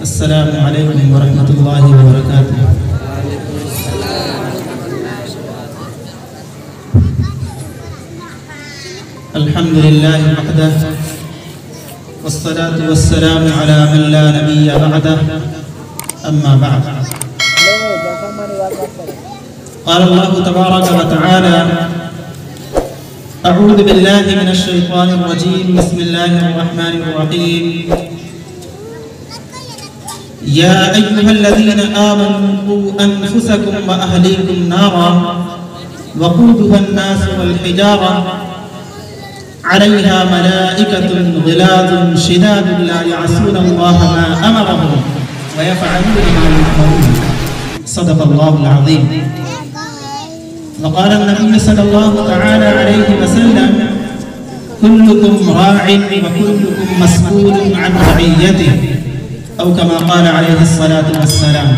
अस्सलामु अलैकुम वरहमतुल्लाहि वबरकातुहू। अल्हम्दुलिल्लाहि वहदह वस्सलातु वस्सलामु अला मन ला नबिय्य बअदह, अम्मा बअद। क़ाल अल्लाहु तबारक व तआला अऊज़ु बिल्लाहि मिनश शैतानिर रजीम, बिस्मिल्लाहिर रहमानिर रहीम। या अय्युहल्लज़ीना आमनू क़ू अन्फुसकुम व अहलीकुम नारा वक़ूदुहा अन्नास वल हिजारा अलैहा मलाइकतुन ग़िलाज़ुन शिदादुन ला यअसूनल्लाह मा अमरहुम व यफ़अलून मा यु'मरून। सदक़ल्लाहुल अज़ीम। वक़ाल नबी सल्लल्लाहु तआला अलैहि वसल्लम कुल्लुकुम राइन व कुल्लुकुम मस्ऊलुन अन रइयतिही औ कमा क़ाल अलैहिस्सलातु वस्सलाम।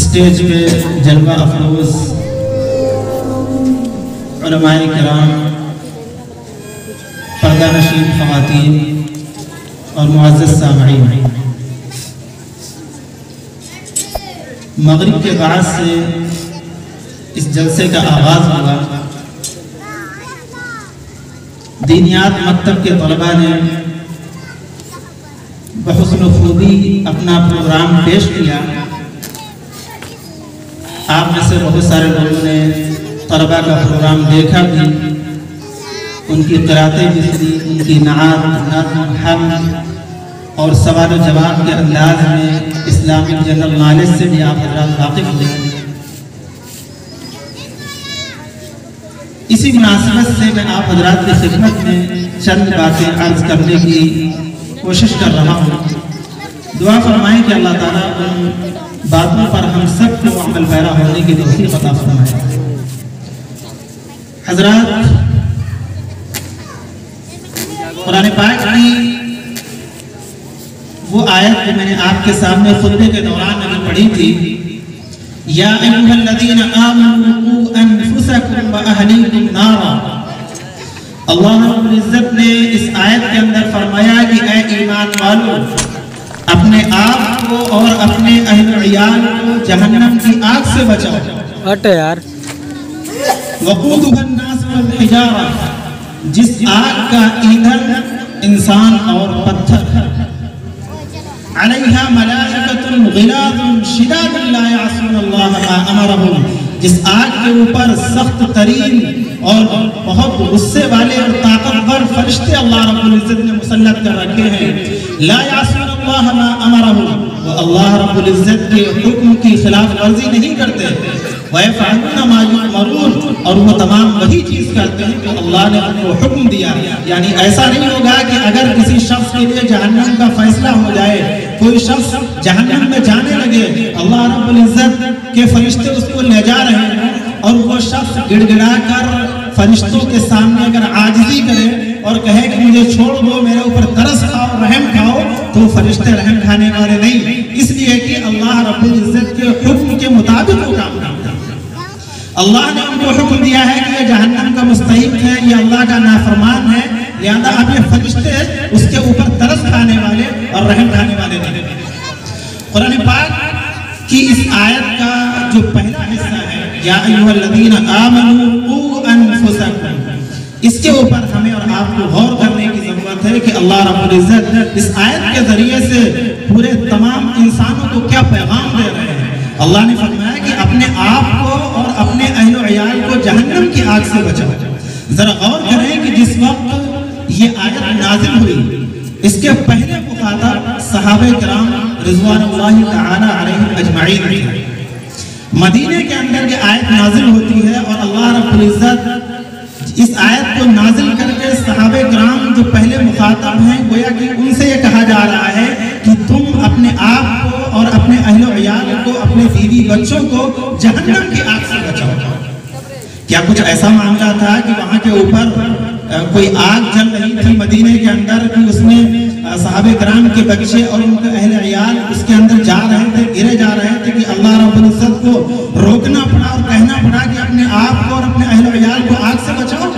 स्टेज पे जलवा अफरोज़ उलमाए किराम, पर्दा नशीन ख़वातीन और मुअज़्ज़ज़ सामईन, मग़रिब के बाद से इस जलसे का आगाज़ हुआ। दीनियात मकतब के तलबा ने बहुस्न खूबी अपना प्रोग्राम पेश किया। आप में से बहुत सारे लोगों ने तलबा का प्रोग्राम देखा भी, उनकी क़िराअतें भी सुनी, उनकी नात, नज़्म, हम्द और सवाल जवाब के अंदाज में इस्लामिक जनरल नॉलेज से भी आप हज़रात वाक़िफ़ हुए। इसी मुनासिबत से मैं आप हज़रात की खिदमत में चंद बातें अर्ज़ करने की कोशिश कर रहा हूँ। दुआ फरमाएं कि अल्लाह ताला उन बातों पर हम सब को अमल पैरा होने की तौफ़ीक़ अता फरमाए। हज़रात, कुरान पाक की वो आयत जो मैंने आपके सामने खुतबे के दौरान अभी पढ़ी थी, या अय्युहल्लज़ीना आमनू क़ू अन्फुसकुम व अहलीकुम नारा। अल्लाह रब्बुल इज़्ज़त ने इस आयत के अंदर फरमाया कि ऐ ईमान वालों, अपने आप को और अपने अहल इयाल को जहन्नम की आग से बचाओ। हट यार। वक़ूदुहा अन्नास वल हिजारा, जिस आग का ईंधन इंसान और पत्थर है। अलैहा मलाइकतुन ग़िलाज़ुन शिदादुन ला यअसूनल्लाह मा अमरहुम, जिस आग के ऊपर सख्त तरीन और बहुत गुस्से वाले और ताकतवर फरिश्ते अल्लाह रब्बुल इज़्ज़त ने मुसल्लत कर रखे हैं। ला यअसूनल्लाह मा अमरहुम, वो अल्लाह रब्बुल इज़्ज़त के हुक्म की खिलाफ वर्जी नहीं करते। व यफ़अलून मा यु'मरून, और वो तमाम वही चीज़ करते हैं जो अल्लाह ने उनको हुक्म दिया। यानी ऐसा नहीं होगा कि अगर किसी शख्स के लिए जहन्नम का फैसला हो जाए, कोई शख्स जहन्नम में जाने लगे, अल्लाह रब्बुल इज़्ज़त के फरिश्ते उसको ले जा रहे हैं और वो शख्स गिड़गिड़ा कर फरिश्तों के सामने अगर आजिज़ी करे और कहे कि मुझे छोड़ दो, मेरे ऊपर तरस खाओ, रहम खाओ, तो फरिश्ते रहम खाने वाले नहीं, इसलिए कि अल्लाह रब्बुल इज़्ज़त के हुक्म के मुताबिक वो काम करते हैं। अल्लाह ने उनको हुक्म दिया है कि ये जहन्नम का मुस्तहिक है, ये अल्लाह का नाफरमान है, लिहाजा अब ये फरिश्ते उसके ऊपर तरस खाने वाले और रहम खाने वाले नहीं। कुरान पाक की इस आयत का जो पहला हिस्सा है, या अय्युहल्लज़ीना आमनू क़ू अन्फुसकुम, इसके ऊपर हमें और आपको गौर करने की जरूरत है कि अल्लाह रब्बुल इज़्ज़त इस आयत के जरिए से पूरे तमाम इंसानों को क्या पैगाम दे रहे हैं। अल्लाह ने फरमाया आग से बचाओ। जरा गौर करें कि जिस वक्त ये आयत नाजिल हुई इसके पहले मुखातब सहाबे किराम रिज़वानुल्लाहि तआला अलैहिम अजमाइन थे। मदीने के अंदर ये आयत नाजिल होती है और अल्लाह रब्बुल इज्जत इस आयत को नाजिल करके सहाबे किराम जो पहले मुखातब हैं गोया कि उनसे ये कहा जा रहा है कि तुम अपने आप को और अपने अहलो अयाल को, अपने बीवी बच्चों को जहन्नम की आग से बचाओ। क्या कुछ ऐसा मामला था कि वहाँ के ऊपर कोई आग जल रही थी मदीने के अंदर कि उसमें सहाबे किराम के बच्चे और उनके अहले अयाल उसके अंदर जा रहे थे, गिरे जा रहे थे कि अल्लाह रब्बुल इज्जत को रोकना पड़ा और कहना पड़ा कि अपने आप को और अपने अहले अयाल को आग से बचाओ?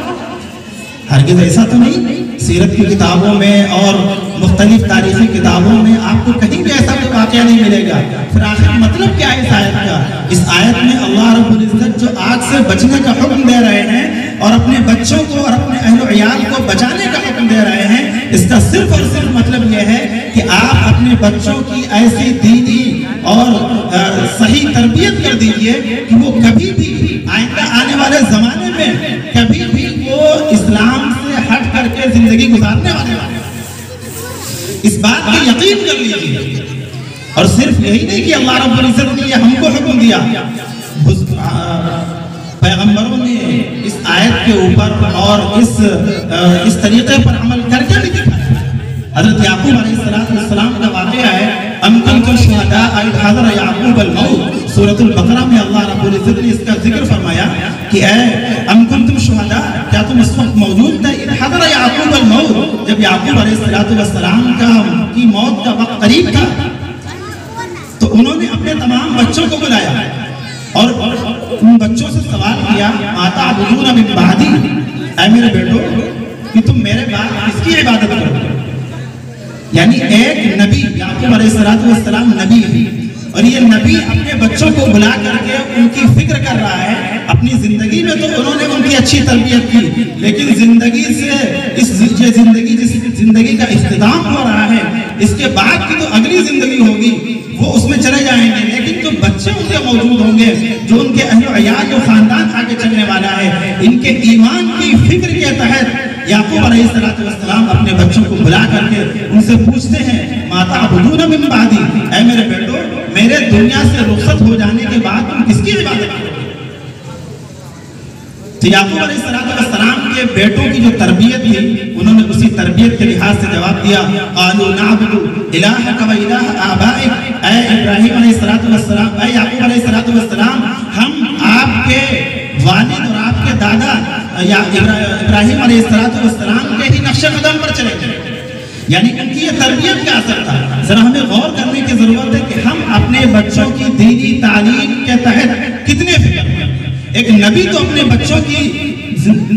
हरगिज़ ऐसा तो नहीं। सीरत की किताबों में और मुख्तलिफ तारीखी किताबों में आपको कहीं भी ऐसा कोई वाक़या नहीं मिलेगा। फिर आखिर मतलब क्या है इस आयत का? इस आयत में अल्लाह रब्बुल इज्जत जो आग से बचने का हुक्म दे रहे हैं और अपने बच्चों को और अपने अहलो अयाल को बचाने का हुक्म दे रहे हैं, इसका सिर्फ और सिर्फ मतलब यह है कि आप अपने बच्चों की ऐसी दीनी और सही तरबियत कर दीजिए कि वो कभी भी आइंदा आने वाले जमाने में कभी भी वो इस्लाम से हट करके जिंदगी गुजारने वाले इस बात की यकीन कर लीजिए। और सिर्फ यही नहीं कि अल्लाह रब्बुल इज्जत ने हमको हुक्म दिया, पैगंबरों ने इस आयत के ऊपर और इस तरीके पर अमल करके भी दिखाया। हज़रत याकूब अलैहिस्सलाम का वाक़या है, अम कुंतुम शुहदा इज़ हज़र याकूब अल मौत। सूरतुल बकरा में अल्लाह रब्बुल इज्जत ने इसका जिक्र फरमाया कि अम कुंतुम शुहदा, क्या तुम इस वक्त मौजूद थे इज़ हज़र याकूब अल मौत, जब याकूब अलैहिस्सलाम की मौत का वक्त करीब था तो उन्होंने अपने तमाम बच्चों को बुलाया और उन बच्चों से सवाल किया, माता अबूदूना मिन बादी, ऐ मेरे बेटो कि तुम मेरे बाद किसकी इबादत करोगे? यानी एक नबी याकूब अलैहिस्सलाम नबी है और ये नबी अपने बच्चों को बुला करके उनकी फिक्र कर रहा है। अपनी जिंदगी में तो उन्होंने उनकी अच्छी तरबियत की, लेकिन जिंदगी से जिस जिंदगी का इख्तिताम हो रहा है इसके बाद की तो अगली जिंदगी होगी, वो उसमें चले जाएंगे, लेकिन जो बच्चे उनके मौजूद होंगे, जो उनके अहलो अयाल, जो खानदान आगे चलने वाला है, इनके ईमान की फिक्र के तहत याकूब अलैहिस्सलाम अपने बच्चों को बुला करके उनसे पूछते हैं, माता अबूदूना मिन बादी, ऐ मेरे बेटो मेरे दुनिया से रुखसत हो जाने के बाद तुम किसकी इबादत करोगे? तो याकूब अलैहिस्सलाम के बेटों की जो तरबियत थी उन्होंने उसी तरबियत के लिहाज से जवाब दिया, क़ालू नअबुदु इलाहक व इलाह आबाइक, ऐ इब्राहीम अलैहिस्सलाम, ऐ याकूब अलैहिस्सलाम, हम आपके वालिद और आपके दादा या इब्राहीम अलैहिस्सलाम के ही नक्शे कदम पर चलेंगे। यानी उनकी ये तरबियत का असर था। जरा हमें गौर करने की जरूरत है कि हम अपने बच्चों की दीनी तालीम के तहत कितने फिक्र हैं। एक नबी तो अपने बच्चों की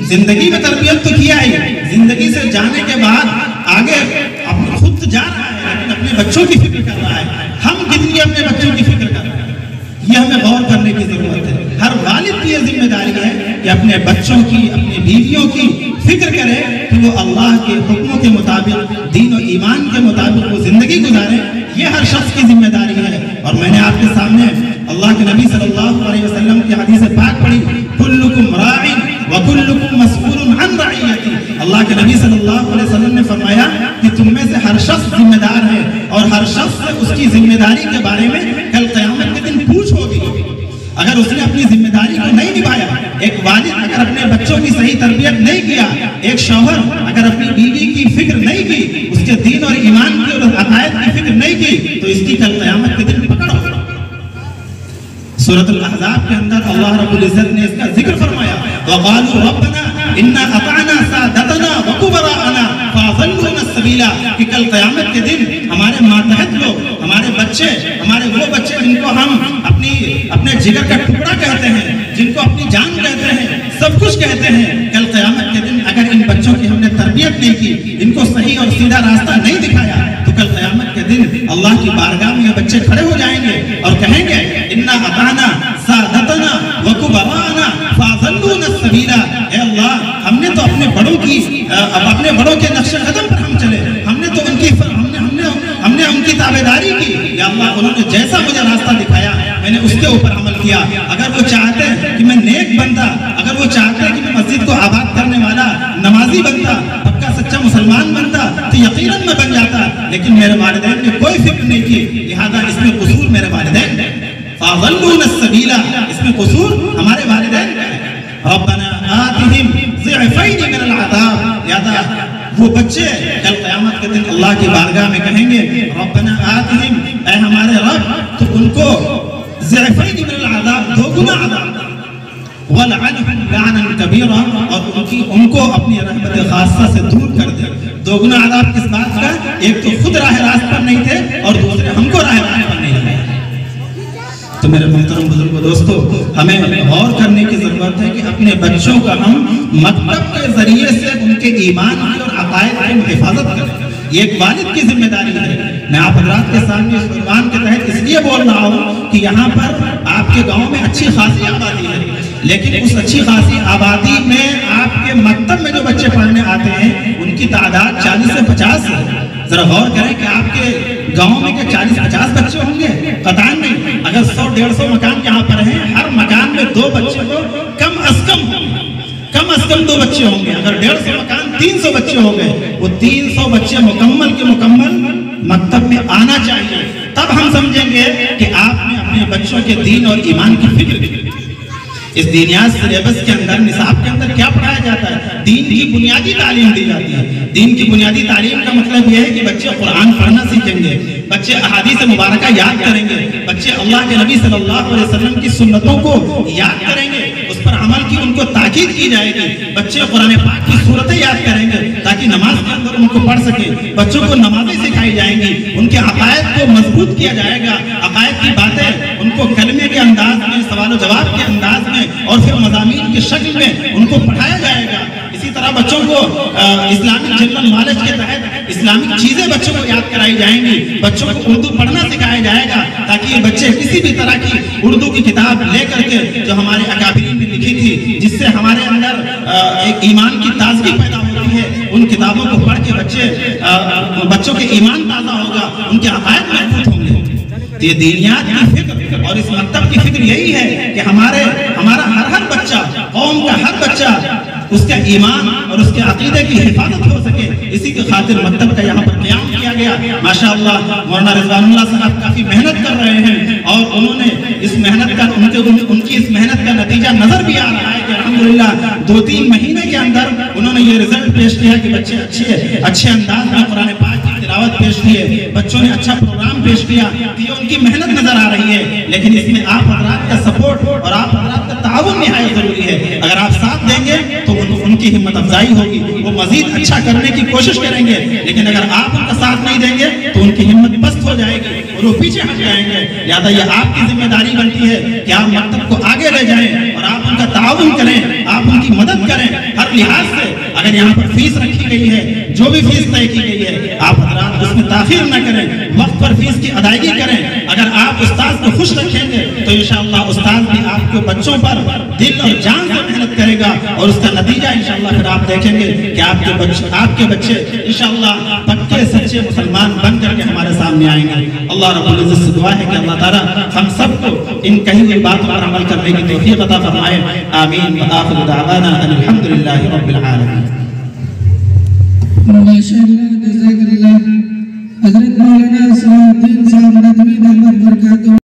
जिंदगी में तरबियत तो किया ही, जिंदगी से जाने के बाद आगे खुद जा रहा है लेकिन अपने बच्चों की फिक्र कर रहा है। हम कितनी अपने बच्चों की फिक्र कर रहे हैं, ये हमें गौर करने की जरूरत है। हर वालिद की यह जिम्मेदारी है कि अपने बच्चों की, अपनी बीवियों की फिक्र करे कि वो अल्लाह के हुक्मों के मुताबिक, दीन और ईमान के मुताबिक वो जिंदगी गुजारे। ये हर शख्स की जिम्मेदारी है। और मैंने आपके सामने अल्लाह के नबी सल्लल्लाहु अलैहि वसल्लम की हदीस पाक पढ़ी, कुल्लुकुम राइन व कुल्लुकुम मस्ऊलुन अन रइयती। अल्लाह के नबी सल्लल्लाहु अलैहि वसल्लम ने फरमाया कि तुम में से हर शख्स जिम्मेदार है और हर शख्स से उसकी जिम्मेदारी के बारे में कल क़यामत के दिन पूछ होगी अगर उसने अपनी जिम्मेदारी को नहीं निभाया। एक वालिद अगर अपने बच्चों की सही तरबियत नहीं किया, एक शौहर अगर अपनी बीवी की फिक्र नहीं की, उसके दीन और ईमान की और अकायद की फिक्र नहीं की, तो इसकी कल क़यामत के दिन पकड़ होगी। सूरतुल अहज़ाब के अंदर अल्लाह रब्बुल इज्जत ने इसका जिक्र फरमाया, वक़ालू रब्बना इन्ना अताअना सादतना व कुबराअना फ़अज़ल्लूना सबीला, कि कल क़यामत के दिन हमारे मातहत लोग, हमारे बच्चे, हमारे वो बच्चे जिनको हम अपने जिगर का टुकड़ा कहते हैं, जिनको अपनी जान कहते हैं, सब कुछ कहते हैं, कल क़यामत के दिन अगर इन बच्चों की हमने तरबियत नहीं की, इनको सही और सीधा रास्ता नहीं दिखाया, तो कल क़यामत के दिन अल्लाह की बारगाह में ये बच्चे खड़े हो जाएंगे और कहेंगे, इन्ना अताअना सादतना व कुबराअना फ़अज़ल्लूना सबीला। ए अल्लाह, हमने तो अपने बड़ों के नक्शे कदम पर हम चले, हमने उनकी ताबेदारी की। या अल्लाह, उन्होंने जैसा मुझे रास्ता दिखाया मैंने उसके ऊपर अमल किया। अगर वो चाहते हैं कि मैं नेक बंदा, अगर वो चाहते हैं कि मैं मस्जिद को आबाद करने वाला नमाजी बनता, पक्का सच्चा मुसलमान बनता तो यकीनन मैं बन जाता, लेकिन मेरे वालिदैन ने कोई फिक्र नहीं की, लिहाजा इसमें कसूर मेरे वालिदैन, फ़अज़ल्लूना सबीला, इसमें कसूर हमारे वालिदैन का है। रब्बना आतिहिम ज़िअफ़ैनि मिनल अज़ाब, लिहाजा वो बच्चे कल क़यामत के दिन अल्लाह की बारगाह में कहेंगे रब्बना आतिहिम, ऐ हमारे रब तो उनको ज़िअफ़ैनि मिनल अज़ाब, दोगुना अज़ाब, वलअनहुम लअनन कबीरा, और उनको अपनी रहमत खासा से दूर कर दे। दोगुना अज़ाब किस बात का? एक तो खुद राह रास्त पर नहीं थे और दूसरे हमको राह रास्त पर नहीं थे। तो मेरे मोहतरम बुजुर्गों दोस्तों, हमें गौर करने की जरूरत है कि अपने बच्चों का हम मकतब के जरिए से उनके ईमान की और अकायद की हिफाजत करें। ये एक वालिद की जिम्मेदारी है। मैं आप हज़रात के सामने इस कुर्बान के तहत इसलिए बोल रहा हूँ कि यहाँ पर आपके गांव में अच्छी खासी आबादी है, लेकिन उस अच्छी खासी आबादी में आपके मकतब में जो बच्चे पढ़ने आते हैं उनकी तादाद 40 से 50 है। जरा गौर करें कि आपके गांव में क्या 40-50 बच्चे होंगे? कतान नहीं। अगर 100-150 मकान यहाँ पर हैं, हर मकान में 2 बच्चे तो कम अज कम 2 बच्चे होंगे। अगर 150 मकान 300 बच्चे हो गए, वो 300 बच्चे मुकम्मल के मुकम्मल मकतब में आना चाहिए। तब हम समझेंगे कि आपने अपने बच्चों के दीन और ईमान की फिक्र की। इस दीनियात सिलेबस के अंदर, निसाब के अंदर क्या पढ़ाया जाता है? दीन की बुनियादी तालीम दी जाती है। दीन की बुनियादी तालीम का मतलब यह है कि बच्चे कुरान पढ़ना सीखेंगे, बच्चे अहादीस मुबारका याद करेंगे, बच्चे अल्लाह के नबी सल्लल्लाहु अलैहि वसल्लम की सुन्नतों को याद करेंगे, उस पर अमल की उनको ताकीद की जाएगी। बच्चे कुरान पाक की सूरतें याद करेंगे ताकि नमाज के अंदर उनको पढ़ सके। बच्चों को नमाजें सिखाई जाएंगी, उनके अकायद को मजबूत किया जाएगा। अकायद की बातें उनको कलमे के अंदाज में, सवाल जवाब के अंदाज में और फिर मज़ामीन की शक्ल में उनको पढ़ाया जाएगा। इसी तरह बच्चों को इस्लामिक जनरल नॉलेज के तहत इस्लामिक चीजें बच्चों को याद कराई जाएंगी। बच्चों को उर्दू पढ़ना सिखाया जाएगा ताकि ये बच्चे किसी भी तरह की उर्दू की किताब लेकर के, जो हमारे अकाबिरीन ने लिखी थी, जिससे हमारे अंदर एक ईमान की ताजगी पैदा होती है, उन किताबों को पढ़ के बच्चों के ईमान ताज़ा होगा, उनके अकायद महफूज होंगे। तो ये दीनियात की फिक्र और इस मकतब की फिक्र यही है कि हमारा हर बच्चा, कौम का हर बच्चा, उसका ईमान और उसके अकीदे की हिफाजत हो सके। इसी के खातिर मकतब का यहाँ पर क़याम किया गया। माशाअल्लाह मौलाना रिजवानुल्लाह साहब काफ़ी मेहनत कर रहे हैं और उन्होंने इस मेहनत का उनकी इस मेहनत का नतीजा नजर भी आ रहा है कि अल्हम्दुलिल्लाह 2-3 महीने के अंदर उन्होंने ये रिजल्ट पेश किया कि बच्चे अच्छे अंदाज में कुरान पाक की तिलावत पेश किए, बच्चों ने अच्छा प्रोग्राम पेश किया। ये उनकी मेहनत नजर आ रही है, लेकिन इसमें आप हज़रात का सपोर्ट और आप हज़रात का ताउन निहायत जरूरी है। अगर आप साथ देंगे तो उनकी हिम्मत अफजाई होगी, वो मजीद अच्छा करने की कोशिश करेंगे। लेकिन अगर आप उनका साथ नहीं देंगे तो उनकी हिम्मत पस्त हो जाएगी और वो पीछे हट जाएंगे। लिहाजा ये आपकी जिम्मेदारी बनती है कि आप मकतब को आगे ले जाएं और आप उनका ताउन करें, आप उनकी मदद करें हर लिहाज से। अगर यहाँ पर फीस रखी गई है, जो भी फीस तय की गई है, आप हज़रात उसमें ताखीर न करें, वक्त पर फीस की अदायगी करें। अगर आप उस्ताद को खुश रखेंगे तो इंशाअल्लाह उस्ताद भी आपके बच्चों पर दिल और जान से मेहनत करेगा और उसका नतीजा इंशाअल्लाह फिर आप देखेंगे कि आपके बच्चे इंशाअल्लाह पक्के सच्चे मुसलमान बन करके हमारे सामने आएंगे। अल्लाह रब्बुल इज्जत से दुआ है कि अल्लाह ताला हम सबको इन कही हुई बातों पर अमल करने की तौफीक अता फरमाए। आमीन। व आखिरु दावाना अल्हम्दुलिल्लाहि रब्बिल आलमीन। माशाअल्लाह, जज़ाकल्लाह। हज़रत मौलाना सलाहुद्दीन साहब